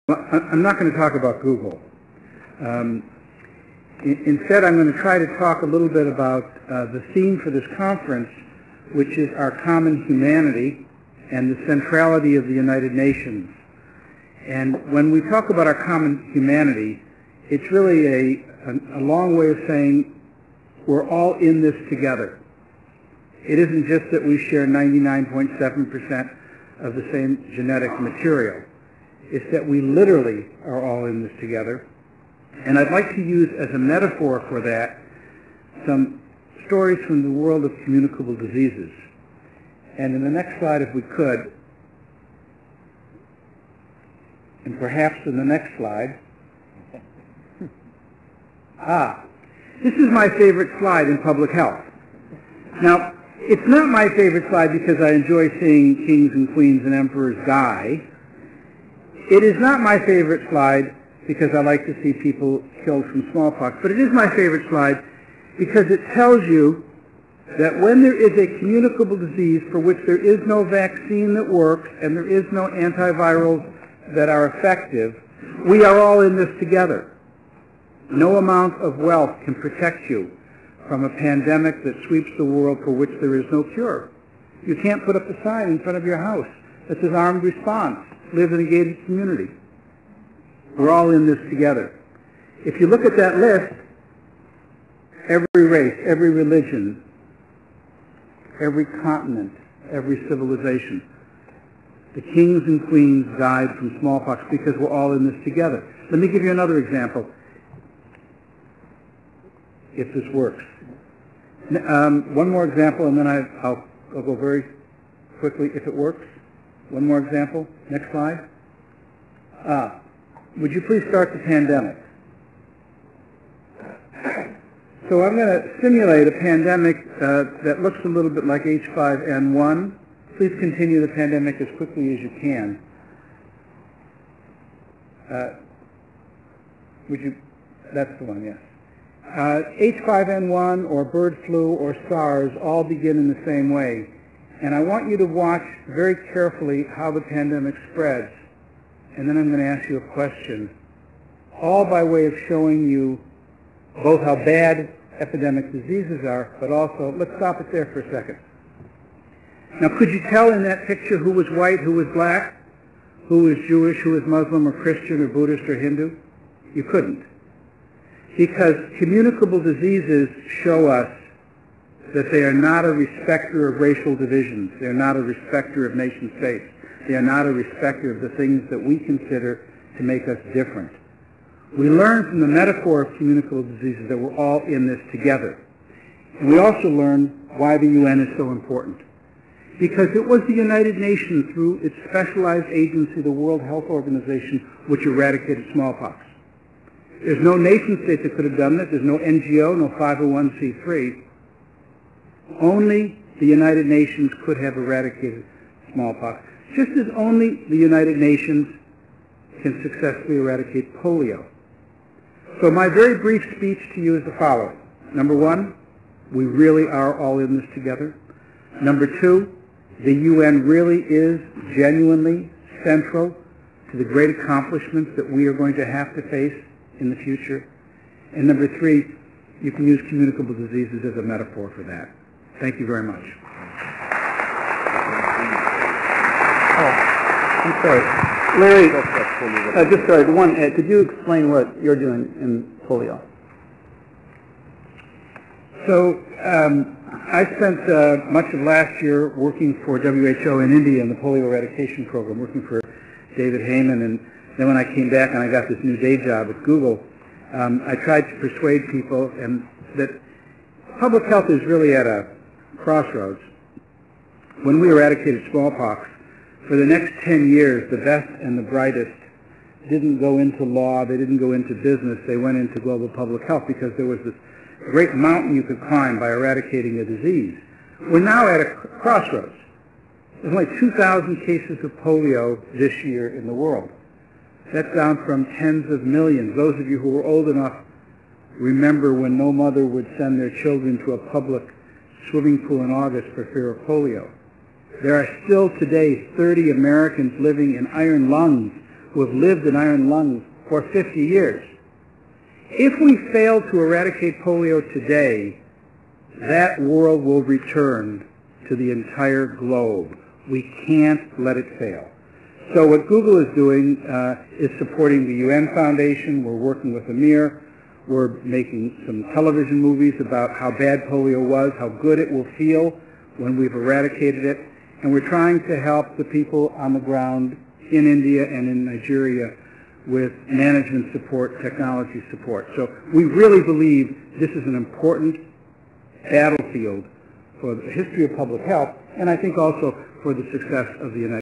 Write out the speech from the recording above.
I'm not going to talk about Google. Instead, I'm going to try to talk a little bit about the theme for this conference, which is our common humanity and the centrality of the United Nations. And when we talk about our common humanity, it's really a long way of saying we're all in this together. It isn't just that we share 99.7% of the same genetic material. It's that we literally are all in this together. And I'd like to use as a metaphor for that some stories from the world of communicable diseases. And in the next slide, if we could, and perhaps in the next slide, this is my favorite slide in public health. Now, it's not my favorite slide because I enjoy seeing kings and queens and emperors die. It is not my favorite slide because I like to see people killed from smallpox, but it is my favorite slide because it tells you that when there is a communicable disease for which there is no vaccine that works and there is no antivirals that are effective, we are all in this together. No amount of wealth can protect you from a pandemic that sweeps the world for which there is no cure. You can't put up a sign in front of your house that says armed response, live in a gated community. We're all in this together. If you look at that list, every race, every religion, every continent, every civilization, the kings and queens died from smallpox because we're all in this together. Let me give you another example, if this works. One more example, and then I'll go very quickly if it works. One more example. Next slide. Would you please start the pandemic? So I'm going to simulate a pandemic that looks a little bit like H5N1. Please continue the pandemic as quickly as you can. That's the one, yes. H5N1 or bird flu or SARS all begin in the same way. And I want you to watch very carefully how the pandemic spreads. And then I'm going to ask you a question, all by way of showing you both how bad epidemic diseases are, but also, let's stop it there for a second. Now, could you tell in that picture who was white, who was black, who was Jewish, who was Muslim or Christian or Buddhist or Hindu? You couldn't. Because communicable diseases show us that they are not a respecter of racial divisions. They are not a respecter of nation states. They are not a respecter of the things that we consider to make us different. We learn from the metaphor of communicable diseases that we're all in this together. And we also learn why the UN is so important. Because it was the United Nations, through its specialized agency, the World Health Organization, which eradicated smallpox. There's no nation state that could have done this. There's no NGO, no 501c3. Only the United Nations could have eradicated smallpox, just as only the United Nations can successfully eradicate polio. So my very brief speech to you is the following. Number one, we really are all in this together. Number two, the UN really is genuinely central to the great accomplishments that we are going to have to face in the future. And number three, you can use communicable diseases as a metaphor for that. Thank you very much. I'm sorry. Larry, just sorry, one, could you explain what you're doing in polio? So, I spent much of last year working for WHO in India in the polio eradication program, working for David Heyman, and then when I came back and I got this new day job at Google, I tried to persuade people that public health is really at a crossroads. When we eradicated smallpox, for the next 10 years, the best and the brightest didn't go into law, they didn't go into business, they went into global public health because there was this great mountain you could climb by eradicating a disease. We're now at a crossroads. There's only 2,000 cases of polio this year in the world. That's down from tens of millions. Those of you who were old enough remember when no mother would send their children to a public swimming pool in August for fear of polio. There are still today 30 Americans living in iron lungs who have lived in iron lungs for 50 years. If we fail to eradicate polio today, that world will return to the entire globe. We can't let it fail. So what Google is doing is supporting the UN Foundation. We're working with Amir. We're making some television movies about how bad polio was, how good it will feel when we've eradicated it. And we're trying to help the people on the ground in India and in Nigeria with management support, technology support. So we really believe this is an important battlefield for the history of public health, and I think also for the success of the United States.